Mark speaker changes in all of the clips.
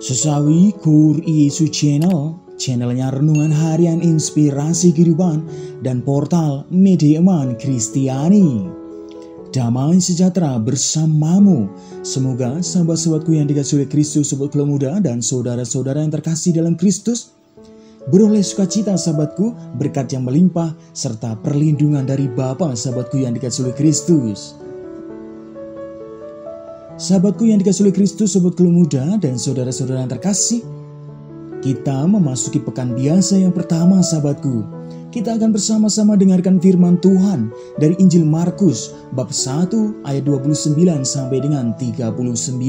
Speaker 1: Sesawi Kur Yesu channelnya renungan harian inspirasi kehidupan dan portal media iman Kristiani. Damai sejahtera bersamamu. Semoga sahabat-sahabatku yang dikasihi oleh Kristus, sobat keluarga muda dan saudara-saudara yang terkasih dalam Kristus, beroleh sukacita sahabatku, berkat yang melimpah serta perlindungan dari Bapa sahabatku yang dikasihi oleh Kristus. Sahabatku yang dikasihi oleh Kristus, sobat keluarga muda dan saudara-saudara yang terkasih, kita memasuki pekan biasa yang pertama sahabatku. Kita akan bersama-sama dengarkan firman Tuhan dari Injil Markus bab 1 ayat 29 sampai dengan 39.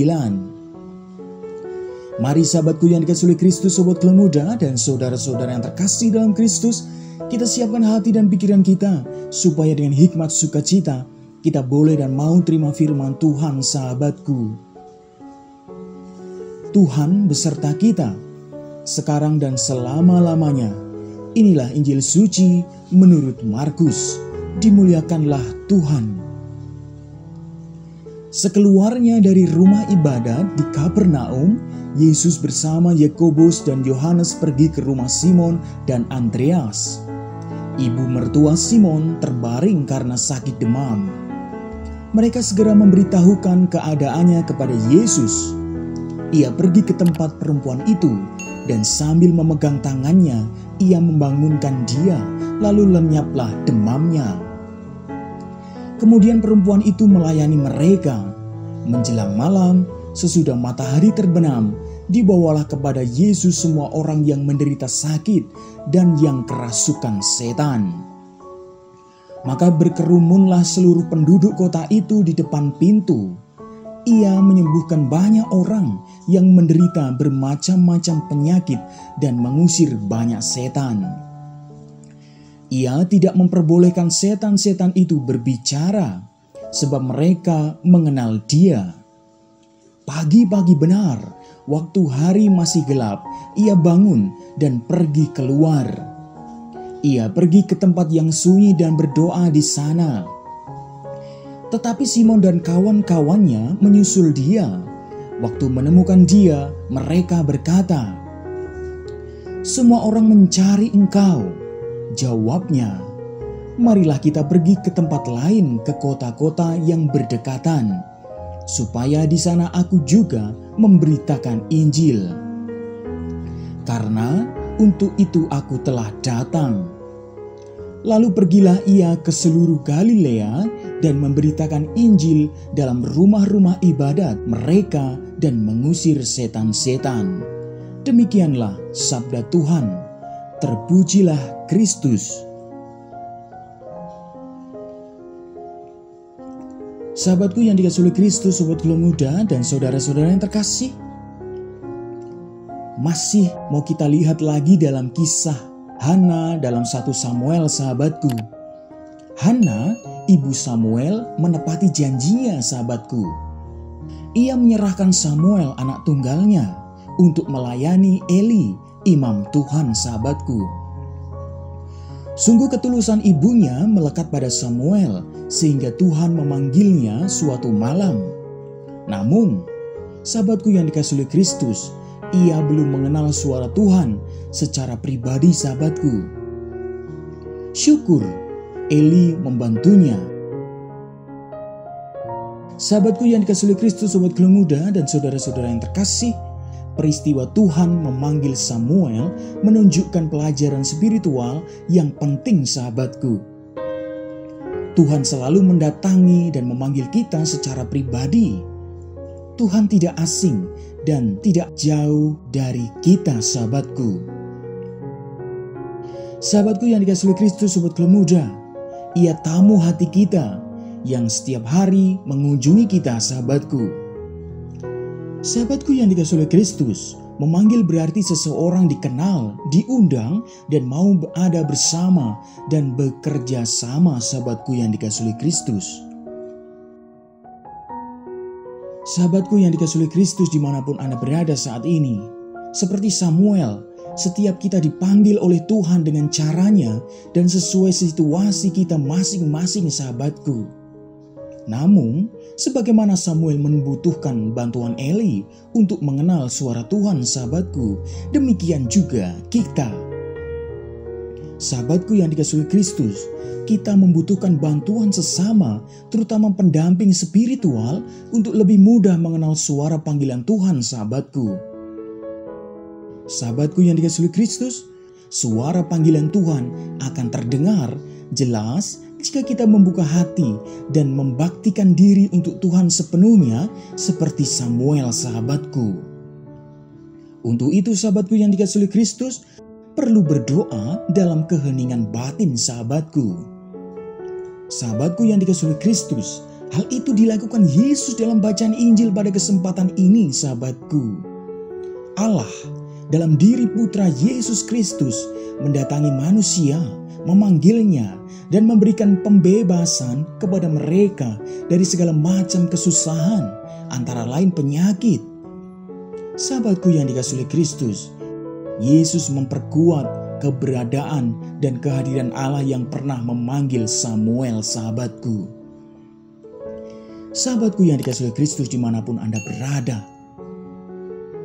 Speaker 1: Mari sahabatku yang dikasihi oleh Kristus, sobat keluarga muda dan saudara-saudara yang terkasih dalam Kristus, kita siapkan hati dan pikiran kita supaya dengan hikmat sukacita kita boleh dan mau terima firman Tuhan sahabatku. Tuhan beserta kita sekarang dan selama-lamanya. Inilah Injil suci menurut Markus. Dimuliakanlah Tuhan. Sekeluarnya dari rumah ibadat di Kapernaum, Yesus bersama Yakobus dan Yohanes pergi ke rumah Simon dan Andreas. Ibu mertua Simon terbaring karena sakit demam. Mereka segera memberitahukan keadaannya kepada Yesus. Ia pergi ke tempat perempuan itu dan sambil memegang tangannya, ia membangunkan dia, lalu lenyaplah demamnya. Kemudian perempuan itu melayani mereka. Menjelang malam, sesudah matahari terbenam, dibawalah kepada Yesus semua orang yang menderita sakit dan yang kerasukan setan. Maka berkerumunlah seluruh penduduk kota itu di depan pintu. Ia menyembuhkan banyak orang yang menderita bermacam-macam penyakit dan mengusir banyak setan. Ia tidak memperbolehkan setan-setan itu berbicara, sebab mereka mengenal Dia. Pagi-pagi benar, waktu hari masih gelap, ia bangun dan pergi keluar. Ia pergi ke tempat yang sunyi dan berdoa di sana. Tetapi Simon dan kawan-kawannya menyusul dia. Waktu menemukan dia, mereka berkata, "Semua orang mencari engkau." Jawabnya, "Marilah kita pergi ke tempat lain, ke kota-kota yang berdekatan, supaya di sana aku juga memberitakan Injil. Karena untuk itu aku telah datang." Lalu pergilah ia ke seluruh Galilea dan memberitakan Injil dalam rumah-rumah ibadat mereka dan mengusir setan-setan. Demikianlah sabda Tuhan. Terpujilah Kristus. Sahabatku yang dikasihi oleh Kristus, sobat keluarga muda dan saudara-saudara yang terkasih, masih mau kita lihat lagi dalam kisah Hana dalam 1 Samuel sahabatku. Hana, ibu Samuel, menepati janjinya sahabatku. Ia menyerahkan Samuel anak tunggalnya untuk melayani Eli, imam Tuhan sahabatku. Sungguh ketulusan ibunya melekat pada Samuel sehingga Tuhan memanggilnya suatu malam. Namun, sahabatku yang dikasihi oleh Kristus, ia belum mengenal suara Tuhan secara pribadi sahabatku. Syukur Eli membantunya. Sahabatku yang dikasihi oleh Kristus, sobat keluarga muda dan saudara-saudara yang terkasih, peristiwa Tuhan memanggil Samuel menunjukkan pelajaran spiritual yang penting sahabatku. Tuhan selalu mendatangi dan memanggil kita secara pribadi. Tuhan tidak asing dan tidak jauh dari kita sahabatku. Sahabatku yang dikasihi oleh Kristus, sobat keluarga muda, ia tamu hati kita yang setiap hari mengunjungi kita sahabatku. Sahabatku yang dikasihi oleh Kristus, memanggil berarti seseorang dikenal, diundang, dan mau ada bersama dan bekerja sama sahabatku yang dikasihi oleh Kristus. Sahabatku yang dikasihi oleh Kristus dimanapun Anda berada saat ini, seperti Samuel, setiap kita dipanggil oleh Tuhan dengan caranya dan sesuai situasi kita masing-masing sahabatku. Namun, Sebagaimana Samuel membutuhkan bantuan Eli untuk mengenal suara Tuhan, sahabatku, demikian juga kita. Sahabatku yang dikasihi Kristus, kita membutuhkan bantuan sesama, terutama pendamping spiritual, untuk lebih mudah mengenal suara panggilan Tuhan, sahabatku. Sahabatku yang dikasihi Kristus, suara panggilan Tuhan akan terdengar jelas jika kita membuka hati dan membaktikan diri untuk Tuhan sepenuhnya seperti Samuel, sahabatku. Untuk itu, sahabatku yang dikasihi Kristus, perlu berdoa dalam keheningan batin, sahabatku. Sahabatku yang dikasihi Kristus, hal itu dilakukan Yesus dalam bacaan Injil pada kesempatan ini, sahabatku. Allah dalam diri Putra Yesus Kristus mendatangi manusia, memanggilnya, dan memberikan pembebasan kepada mereka dari segala macam kesusahan, antara lain penyakit. Sahabatku yang dikasihi Kristus, Yesus memperkuat keberadaan dan kehadiran Allah yang pernah memanggil Samuel, sahabatku. Sahabatku yang dikasihi Kristus dimanapun Anda berada,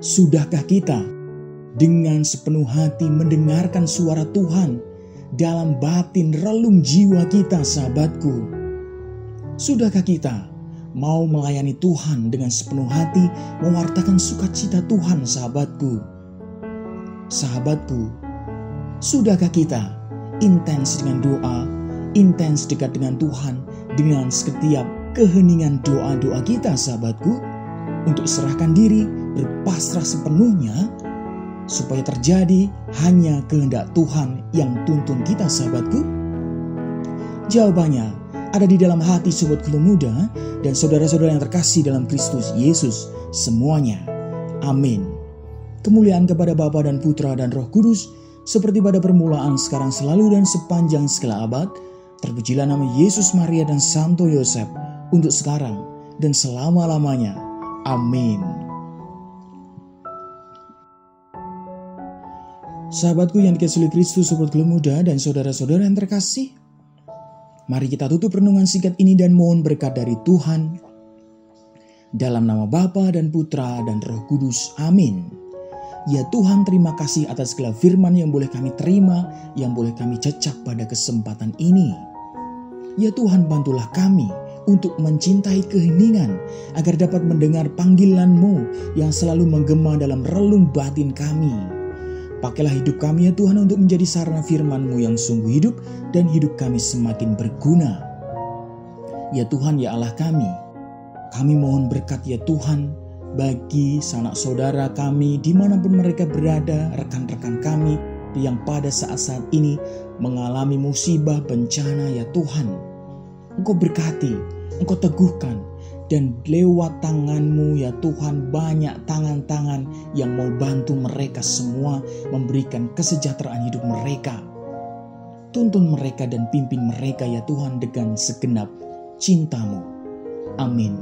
Speaker 1: sudahkah kita dengan sepenuh hati mendengarkan suara Tuhan dalam batin relung jiwa kita, sahabatku? Sudahkah kita mau melayani Tuhan dengan sepenuh hati, mewartakan sukacita Tuhan, sahabatku? Sahabatku, sudahkah kita intens dengan doa, intens dekat dengan Tuhan dengan setiap keheningan doa-doa kita, sahabatku, untuk serahkan diri, berpasrah sepenuhnya, supaya terjadi hanya kehendak Tuhan yang tuntun kita, sahabatku? Jawabannya ada di dalam hati sobat Gelo Muda dan saudara-saudara yang terkasih dalam Kristus Yesus semuanya. Amin. Kemuliaan kepada Bapa dan Putra dan Roh Kudus, seperti pada permulaan, sekarang, selalu, dan sepanjang segala abad. Terpujilah nama Yesus, Maria, dan Santo Yosef, untuk sekarang dan selama-lamanya. Amin. Sahabatku yang dikasihi Kristus, sobat Gelo Muda dan saudara-saudara yang terkasih, mari kita tutup renungan singkat ini dan mohon berkat dari Tuhan. Dalam nama Bapa dan Putra dan Roh Kudus. Amin. Ya Tuhan, terima kasih atas segala firman yang boleh kami terima, yang boleh kami cecap pada kesempatan ini. Ya Tuhan, bantulah kami untuk mencintai keheningan, agar dapat mendengar panggilan-Mu yang selalu menggema dalam relung batin kami. Pakailah hidup kami ya Tuhan untuk menjadi sarana firman-Mu yang sungguh hidup, dan hidup kami semakin berguna. Ya Tuhan, ya Allah kami mohon berkat ya Tuhan bagi sanak saudara kami dimanapun mereka berada, rekan-rekan kami yang pada saat-saat ini mengalami musibah, bencana ya Tuhan. Engkau berkati, Engkau teguhkan, dan lewat tangan-Mu ya Tuhan, banyak tangan-tangan yang mau bantu mereka semua, memberikan kesejahteraan hidup mereka. Tuntun mereka dan pimpin mereka ya Tuhan dengan segenap cinta-Mu. Amin.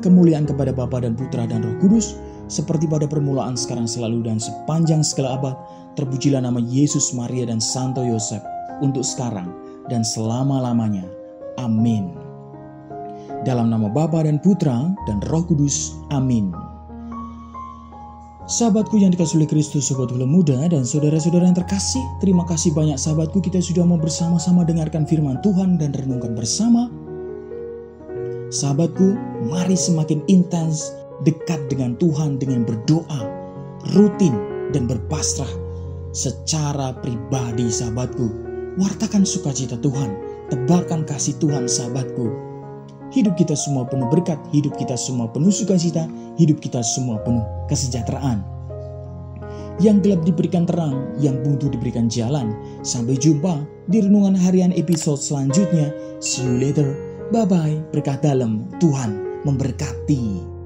Speaker 1: Kemuliaan kepada Bapa dan Putra dan Roh Kudus, seperti pada permulaan, sekarang, selalu, dan sepanjang segala abad. Terpujilah nama Yesus, Maria, dan Santo Yosef, untuk sekarang dan selama-lamanya. Amin. Dalam nama Bapa dan Putra dan Roh Kudus. Amin. Sahabatku yang dikasihi Kristus, sobat Gelo Muda dan saudara-saudara yang terkasih, terima kasih banyak sahabatku, kita sudah mau bersama-sama dengarkan firman Tuhan dan renungkan bersama. Sahabatku, mari semakin intens dekat dengan Tuhan dengan berdoa, rutin dan berpasrah secara pribadi, sahabatku. Wartakan sukacita Tuhan, tebarkan kasih Tuhan, sahabatku. Hidup kita semua penuh berkat, hidup kita semua penuh sukacita, hidup kita semua penuh kesejahteraan. Yang gelap diberikan terang, yang buntu diberikan jalan. Sampai jumpa di renungan harian episode selanjutnya. See you later. Bye-bye. Berkah dalam Tuhan memberkati.